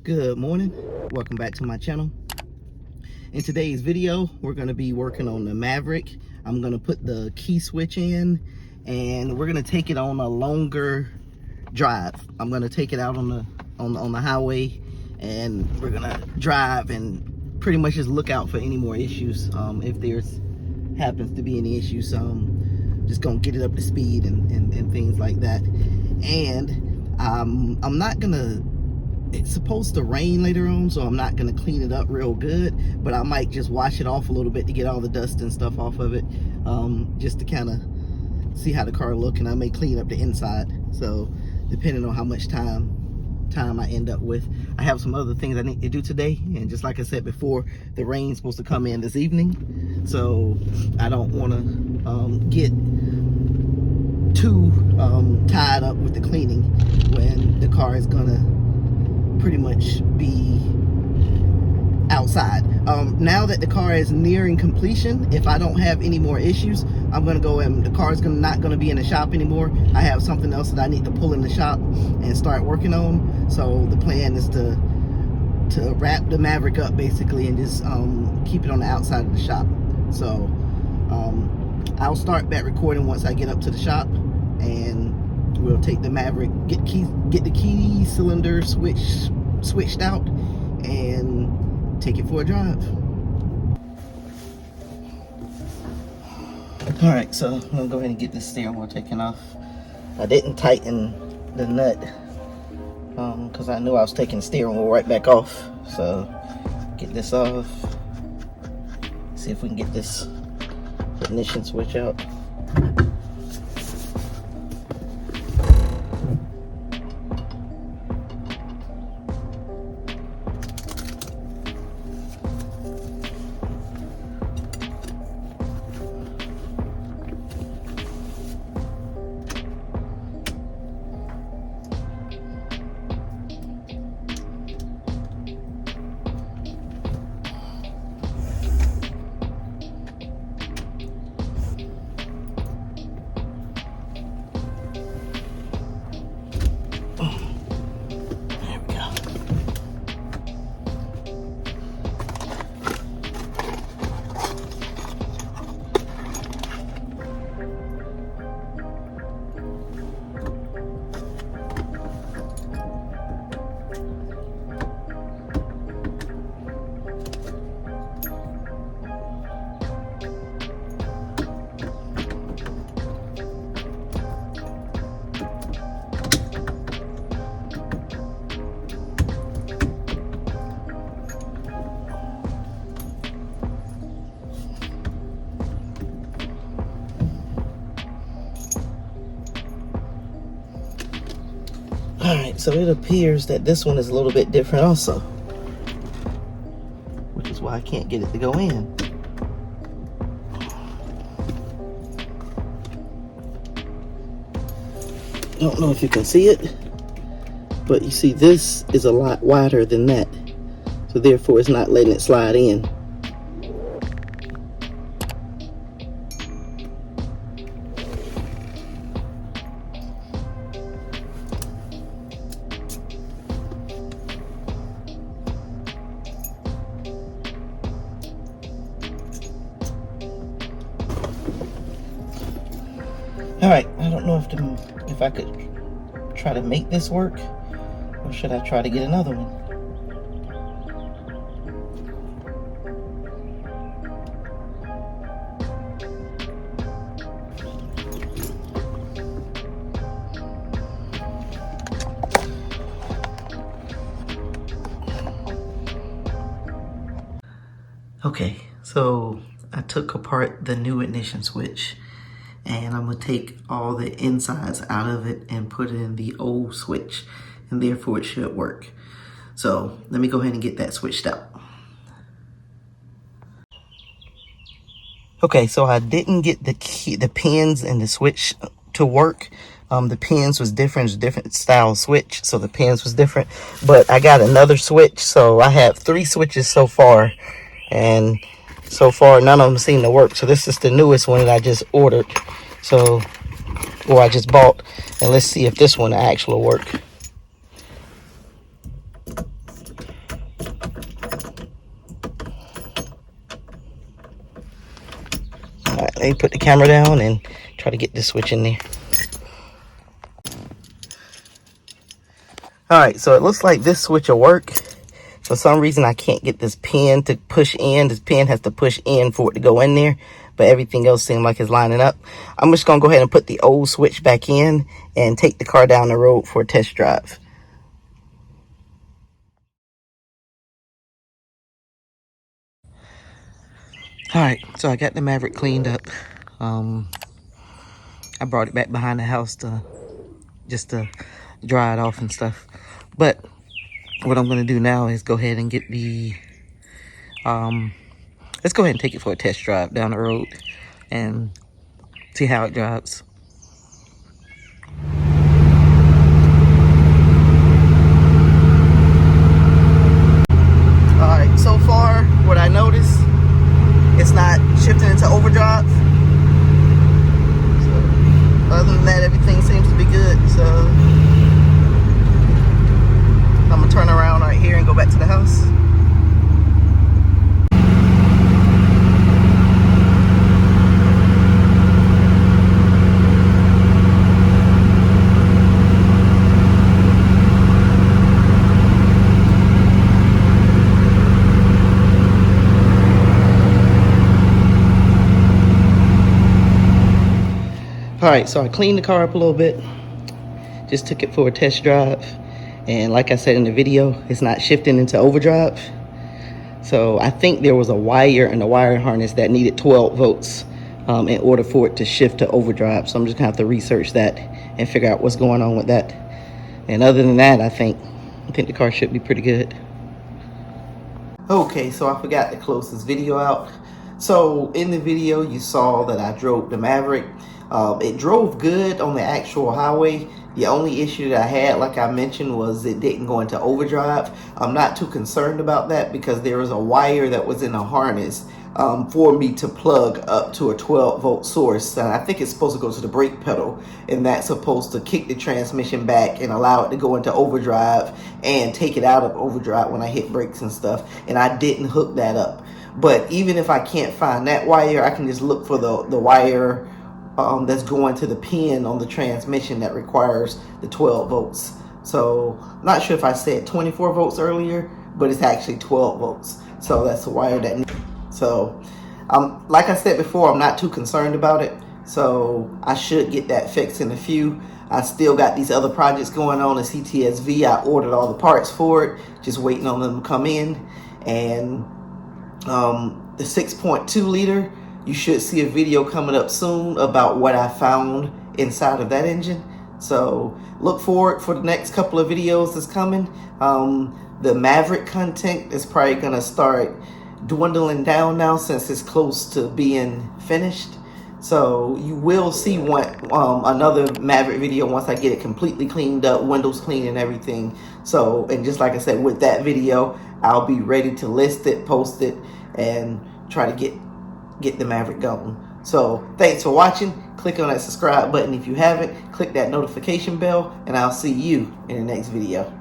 Good morning, welcome back to my channel. In today's video we're going to be working on the Maverick. I'm going to put the key switch in and we're going to take it on a longer drive. I'm going to take it out on the highway and we're going to drive and pretty much just look out for any more issues. If there's happens to be any issues, just gonna get it up to speed and things like that. And I'm not gonna, it's supposed to rain later on, so I'm not gonna clean it up real good, but I might just wash it off a little bit to get all the dust and stuff off of it, just to kind of see how the car look, and I may clean up the inside. So depending on how much time I end up with. I have some other things I need to do today, and just like I said before, the rain's supposed to come in this evening, so I don't want to get too tied up with the cleaning when the car is gonna pretty much be outside. Now that the car is nearing completion, if I don't have any more issues, I'm gonna go and the car is not gonna be in the shop anymore. I have something else that I need to pull in the shop and start working on. So the plan is to wrap the Maverick up basically and just keep it on the outside of the shop. So I'll start back recording once I get up to the shop, and we'll take the Maverick, get the key cylinder switched out, and take it for a drive. All right, so I'm gonna go ahead and get this steering wheel taken off. I didn't tighten the nut because I knew I was taking the steering wheel right back off. So get this off. See if we can get this ignition switch out. Alright, so it appears that this one is a little bit different also, which is why I can't get it to go in. Don't know if you can see it, but you see this is a lot wider than that, so therefore it's not letting it slide in. All right, I don't know if I could try to make this work, or should I try to get another one? Okay, so I took apart the new ignition switch, and I'm gonna take all the insides out of it and put it in the old switch, and therefore it should work. So let me go ahead and get that switched out. Okay, so I didn't get the pins and the switch to work. The pins was different, it's a different style switch, so the pins was different. But I got another switch, so I have 3 switches so far, and so far none of them seem to work. So this is the newest one that I just ordered, so, or I just bought, and let's see if this one actually will work. All right, let me put the camera down and try to get this switch in there. All right, so it looks like this switch will work. For some reason, I can't get this pin to push in. This pin has to push in for it to go in there, but everything else seems like it's lining up. I'm just gonna go ahead and put the old switch back in and take the car down the road for a test drive. All right, so I got the Maverick cleaned up. I brought it back behind the house just to dry it off and stuff. But what I'm gonna do now is go ahead and get the let's go ahead and take it for a test drive down the road and see how it drives. All right, so far what I noticed, it's not shifting into overdrive. So other than that, everything seems to be good. So I'm gonna turn around right here and go back to the house. All right, so I cleaned the car up a little bit, just took it for a test drive, and like I said in the video, it's not shifting into overdrive. So I think there was a wire in the wire harness that needed 12 volts in order for it to shift to overdrive. So I'm just gonna have to research that and figure out what's going on with that. And other than that, I think the car should be pretty good. Okay, so I forgot to close this video out. So in the video, you saw that I drove the Maverick. It drove good on the actual highway. The only issue that I had, like I mentioned, was it didn't go into overdrive. I'm not too concerned about that because there was a wire that was in the harness for me to plug up to a 12-volt source. And I think it's supposed to go to the brake pedal, and that's supposed to kick the transmission back and allow it to go into overdrive and take it out of overdrive when I hit brakes and stuff. And I didn't hook that up. But even if I can't find that wire, I can just look for the wire that's going to the pin on the transmission that requires the 12 volts. So I'm not sure if I said 24 volts earlier, but it's actually 12 volts. So that's the wire that. So like I said before, I'm not too concerned about it. So I should get that fixed in a few. I still got these other projects going on, the CTSV. I ordered all the parts for it, just waiting on them to come in. And the 6.2 liter, you should see a video coming up soon about what I found inside of that engine. So look forward for the next couple of videos that's coming. The Maverick content is probably gonna start dwindling down now since it's close to being finished. So you will see another Maverick video once I get it completely cleaned up, windows clean and everything. So, and just like I said, with that video, I'll be ready to list it, post it, and try to get the Maverick going. So thanks for watching. Click on that subscribe button if you haven't. Click that notification bell, and I'll see you in the next video.